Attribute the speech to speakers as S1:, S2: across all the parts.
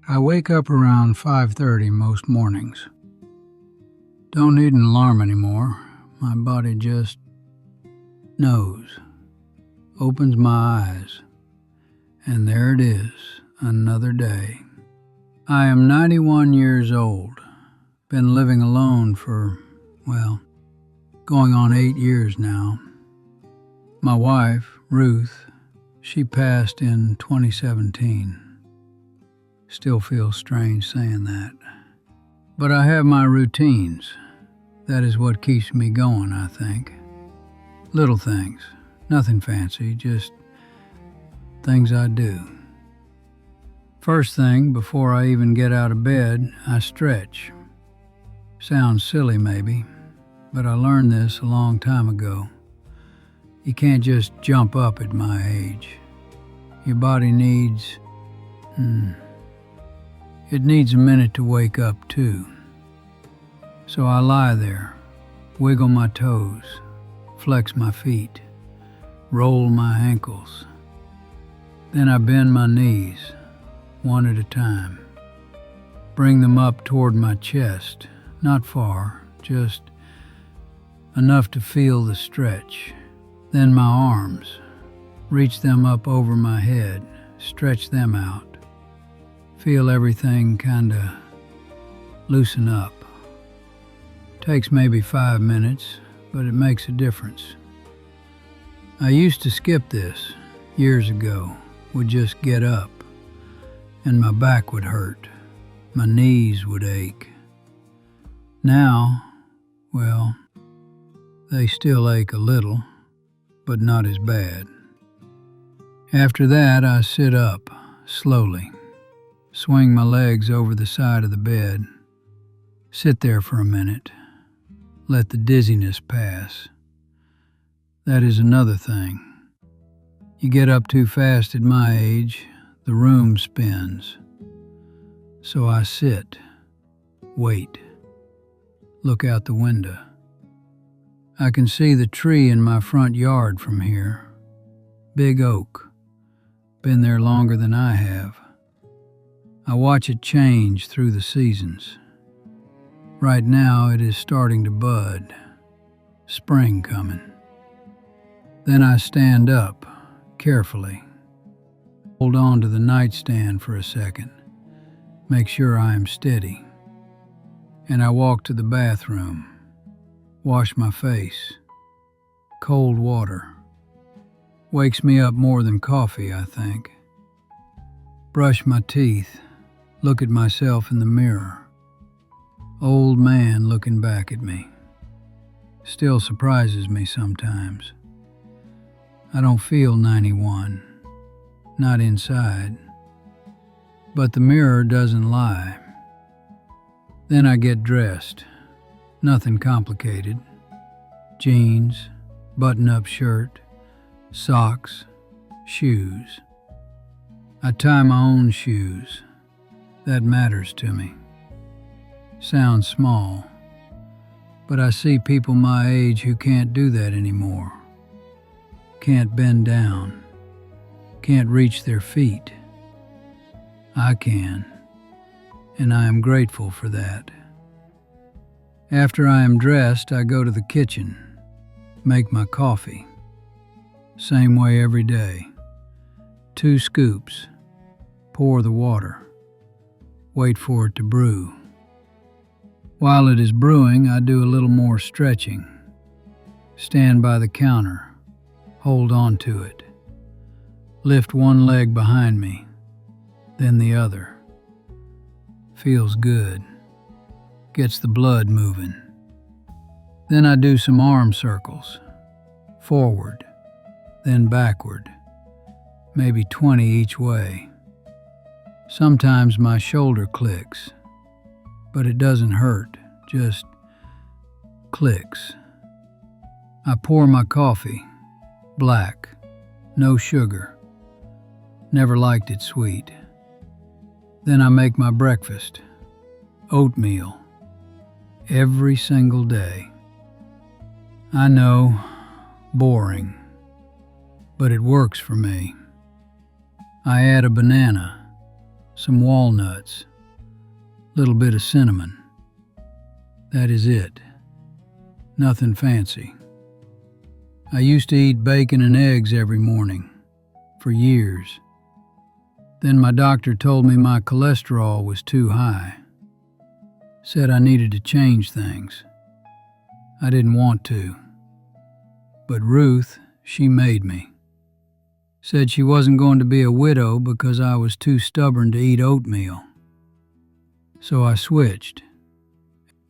S1: I wake up around 5:30 most mornings. Don't need an alarm anymore. My body just knows. Opens my eyes. And there it is, another day. I am 91 years old. Been living alone for, going on 8 years now. My wife, Ruth, she passed in 2017. Still feels strange saying that. But I have my routines. That is what keeps me going, I think. Little things, nothing fancy, just things I do. First thing, before I even get out of bed, I stretch. Sounds silly maybe, but I learned this a long time ago. You can't just jump up at my age. Your body needs, it needs a minute to wake up too. So I lie there, wiggle my toes, flex my feet, roll my ankles. Then I bend my knees, one at a time. Bring them up toward my chest, not far, just enough to feel the stretch. Then my arms, reach them up over my head, stretch them out. Feel everything kinda loosen up. Takes maybe 5 minutes, but it makes a difference. I used to skip this years ago, would just get up, and my back would hurt, my knees would ache. Now, they still ache a little, but not as bad. After that, I sit up, slowly, swing my legs over the side of the bed, sit there for a minute, let the dizziness pass. That is another thing. You get up too fast at my age, the room spins. So I sit, wait, look out the window. I can see the tree in my front yard from here. Big oak. Been there longer than I have. I watch it change through the seasons. Right now it is starting to bud. Spring coming. Then I stand up, carefully. Hold on to the nightstand for a second. Make sure I am steady. And I walk to the bathroom. Wash my face. Cold water. Wakes me up more than coffee, I think. Brush my teeth. Look at myself in the mirror. Old man looking back at me. Still surprises me sometimes. I don't feel 91. Not inside. But the mirror doesn't lie. Then I get dressed. Nothing complicated. Jeans, button-up shirt, socks, shoes. I tie my own shoes. That matters to me. Sounds small, but I see people my age who can't do that anymore. Can't bend down. Can't reach their feet. I can, and I am grateful for that. After I am dressed, I go to the kitchen, make my coffee. Same way every day. 2 scoops. Pour the water. Wait for it to brew. While it is brewing, I do a little more stretching. Stand by the counter. Hold on to it. Lift one leg behind me, then the other. Feels good. Gets the blood moving. Then I do some arm circles. Forward, then backward. Maybe 20 each way. Sometimes my shoulder clicks, but it doesn't hurt, just clicks. I pour my coffee, black, no sugar. Never liked it sweet. Then I make my breakfast, oatmeal, every single day. I know, boring, but it works for me. I add a banana, some walnuts, little bit of cinnamon. That is it. Nothing fancy. I used to eat bacon and eggs every morning, for years. Then my doctor told me my cholesterol was too high. Said I needed to change things. I didn't want to. But Ruth, she made me. Said she wasn't going to be a widow because I was too stubborn to eat oatmeal. So I switched.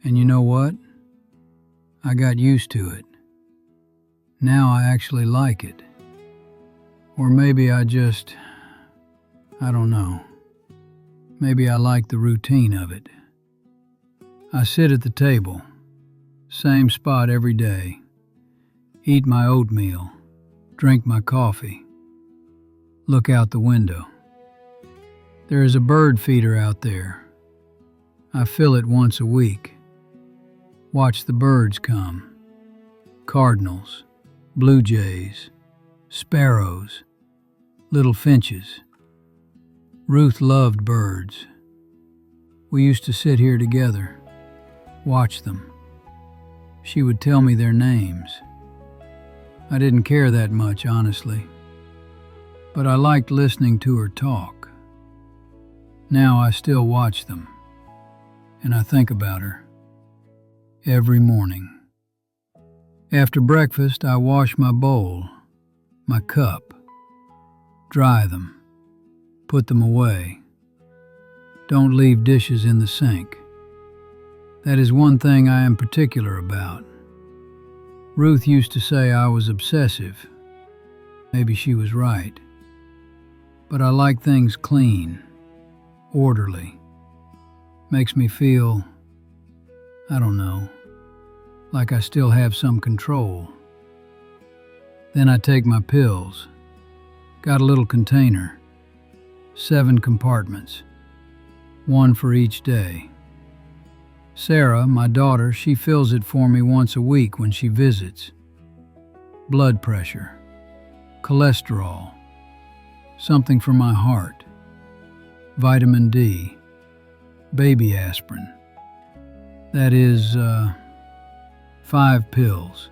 S1: And you know what? I got used to it. Now I actually like it. Or maybe I don't know. Maybe I like the routine of it. I sit at the table, same spot every day, eat my oatmeal, drink my coffee, look out the window. There is a bird feeder out there. I fill it once a week. Watch the birds come. Cardinals, blue jays, sparrows, little finches. Ruth loved birds. We used to sit here together, watch them. She would tell me their names. I didn't care that much, honestly, but I liked listening to her talk. Now I still watch them, and I think about her every morning. After breakfast, I wash my bowl, my cup, dry them, put them away. Don't leave dishes in the sink. That is one thing I am particular about. Ruth used to say I was obsessive. Maybe she was right. But I like things clean, orderly. Makes me feel, I don't know, like I still have some control. Then I take my pills. Got a little container, 7 compartments, one for each day. Sarah, my daughter, she fills it for me once a week when she visits. Blood pressure, cholesterol, something for my heart, vitamin D, baby aspirin. That is, 5 pills.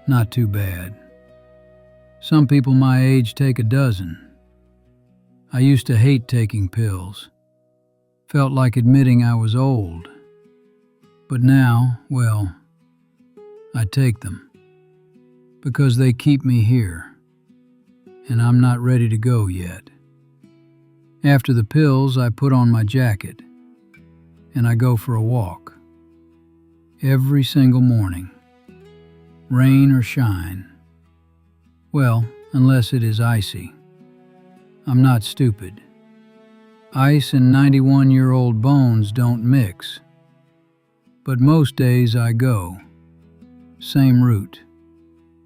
S1: Not too bad. Some people my age take a dozen. I used to hate taking pills. Felt like admitting I was old. But now, well, I take them. Because they keep me here. And I'm not ready to go yet. After the pills, I put on my jacket. And I go for a walk. Every single morning. Rain or shine. Well, unless it is icy. I'm not stupid. Ice and 91-year-old bones don't mix. But most days I go. Same route.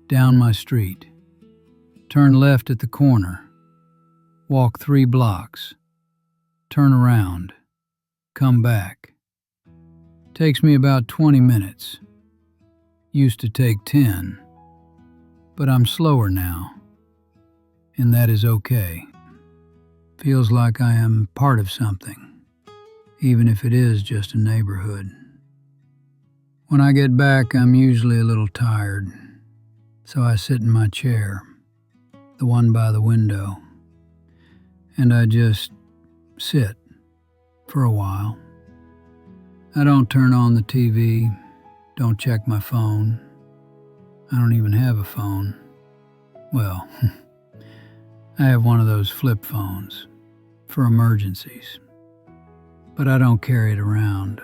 S1: Down my street. Turn left at the corner. Walk 3 blocks. Turn around. Come back. Takes me about 20 minutes. Used to take 10. But I'm slower now. And that is okay. Feels like I am part of something, even if it is just a neighborhood. When I get back, I'm usually a little tired, so I sit in my chair, the one by the window, and I just sit for a while. I don't turn on the TV, don't check my phone. I don't even have a phone. Well, I have one of those flip phones for emergencies, but I don't carry it around.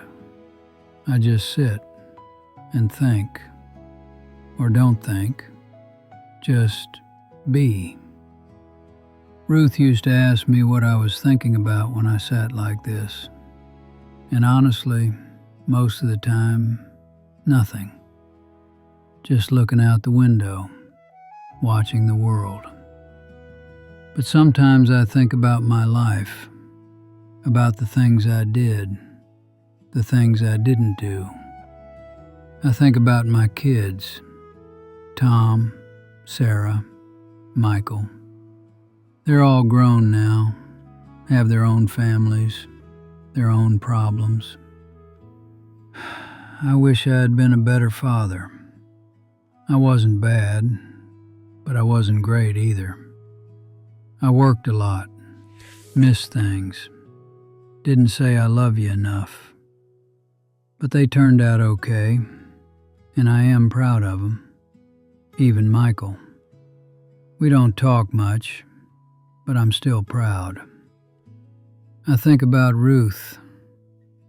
S1: I just sit and think, or don't think, just be. Ruth used to ask me what I was thinking about when I sat like this, and honestly, most of the time, nothing. Just looking out the window, watching the world. But sometimes I think about my life, about the things I did, the things I didn't do. I think about my kids, Tom, Sarah, Michael. They're all grown now, have their own families, their own problems. I wish I had been a better father. I wasn't bad, but I wasn't great either. I worked a lot, missed things, didn't say I love you enough. But they turned out okay, and I am proud of them. Even Michael. We don't talk much, but I'm still proud. I think about Ruth,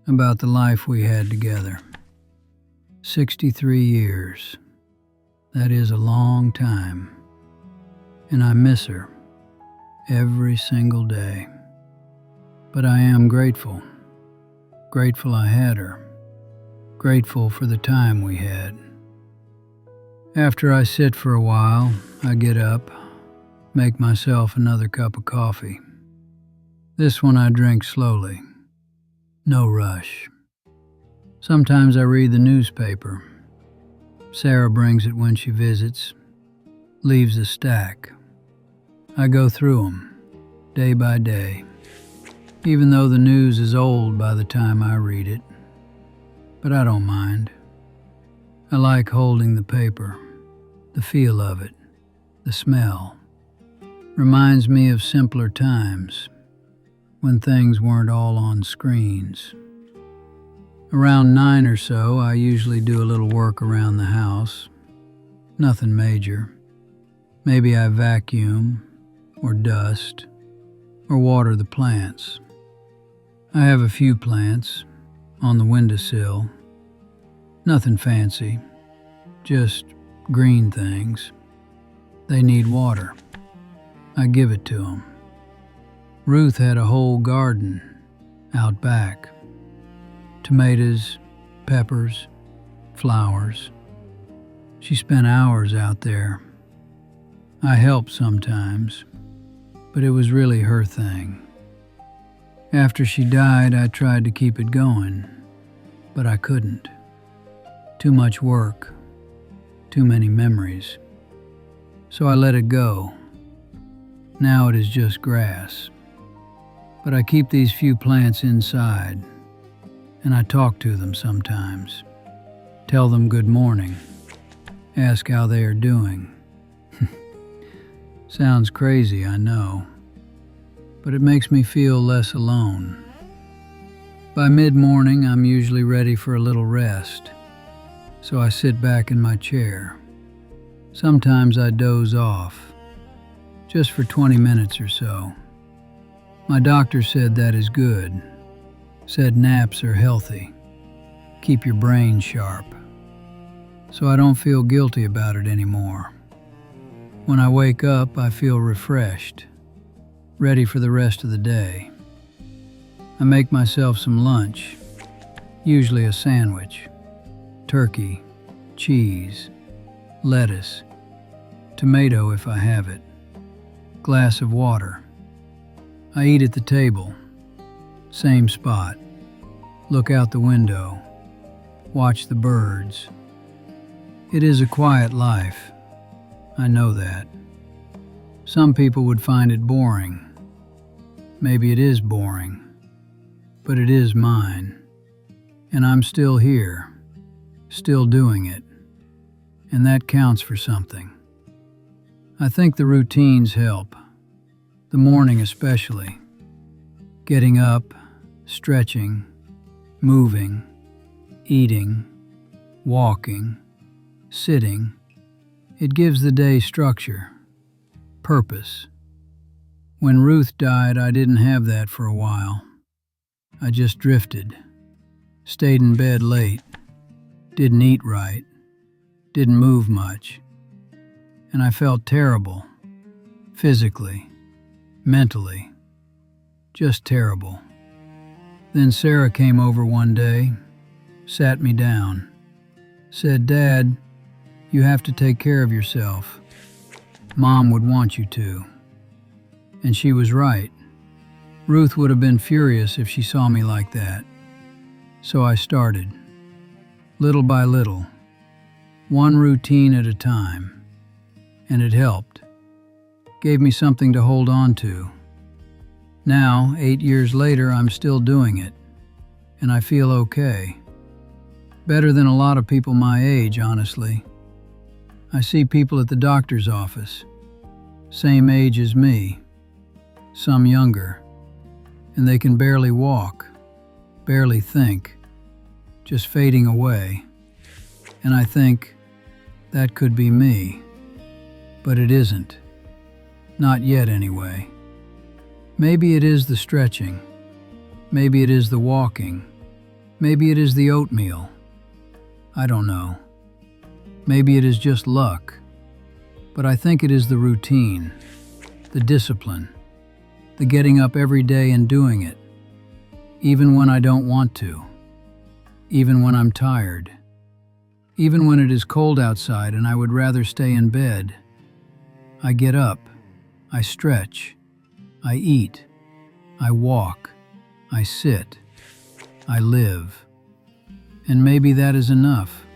S1: about the life we had together. 63 years. That is a long time. And I miss her every single day. But I am grateful. Grateful I had her. Grateful for the time we had. After I sit for a while, I get up, make myself another cup of coffee. This one I drink slowly. No rush. Sometimes I read the newspaper. Sarah brings it when she visits, leaves a stack. I go through them, day by day, even though the news is old by the time I read it. But I don't mind. I like holding the paper, the feel of it, the smell. Reminds me of simpler times, when things weren't all on screens. Around 9 or so, I usually do a little work around the house. Nothing major. Maybe I vacuum, or dust, or water the plants. I have a few plants on the windowsill. Nothing fancy, just green things. They need water. I give it to them. Ruth had a whole garden out back. Tomatoes, peppers, flowers. She spent hours out there. I helped sometimes, but it was really her thing. After she died, I tried to keep it going, but I couldn't. Too much work, too many memories. So I let it go. Now it is just grass. But I keep these few plants inside, and I talk to them sometimes. Tell them good morning. Ask how they are doing. Sounds crazy, I know, but it makes me feel less alone. By mid-morning, I'm usually ready for a little rest, so I sit back in my chair. Sometimes I doze off, just for 20 minutes or so. My doctor said that is good, said naps are healthy, keep your brain sharp, so I don't feel guilty about it anymore. When I wake up, I feel refreshed, ready for the rest of the day. I make myself some lunch, usually a sandwich, turkey, cheese, lettuce, tomato if I have it, glass of water. I eat at the table, same spot, look out the window, watch the birds. It is a quiet life. I know that. Some people would find it boring. Maybe it is boring, but it is mine. And I'm still here, still doing it. And that counts for something. I think the routines help, the morning especially. Getting up, stretching, moving, eating, walking, sitting. It gives the day structure, purpose. When Ruth died, I didn't have that for a while. I just drifted, stayed in bed late, didn't eat right, didn't move much. And I felt terrible, physically, mentally, just terrible. Then Sarah came over one day, sat me down, said, "Dad, you have to take care of yourself. Mom would want you to." And she was right. Ruth would have been furious if she saw me like that. So I started, little by little, one routine at a time. And it helped. Gave me something to hold on to. Now, 8 years later, I'm still doing it, and I feel okay. Better than a lot of people my age, honestly. I see people at the doctor's office, same age as me, some younger, and they can barely walk, barely think, just fading away. And I think, that could be me. But it isn't. Not yet, anyway. Maybe it is the stretching. Maybe it is the walking. Maybe it is the oatmeal. I don't know. Maybe it is just luck. But I think it is the routine, the discipline, the getting up every day and doing it, even when I don't want to, even when I'm tired, even when it is cold outside and I would rather stay in bed. I get up, I stretch, I eat, I walk, I sit, I live. And maybe that is enough.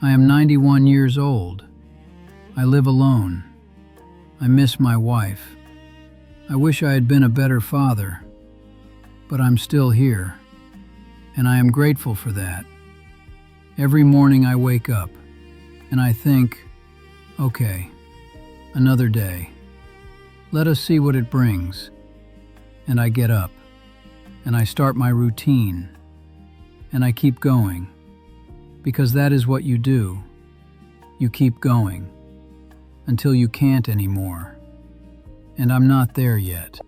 S1: I am 91 years old. I live alone. I miss my wife. I wish I had been a better father, but I'm still here, and I am grateful for that. Every morning I wake up, and I think, okay, another day. Let us see what it brings. And I get up, and I start my routine, and I keep going, because that is what you do. You keep going, until you can't anymore. And I'm not there yet.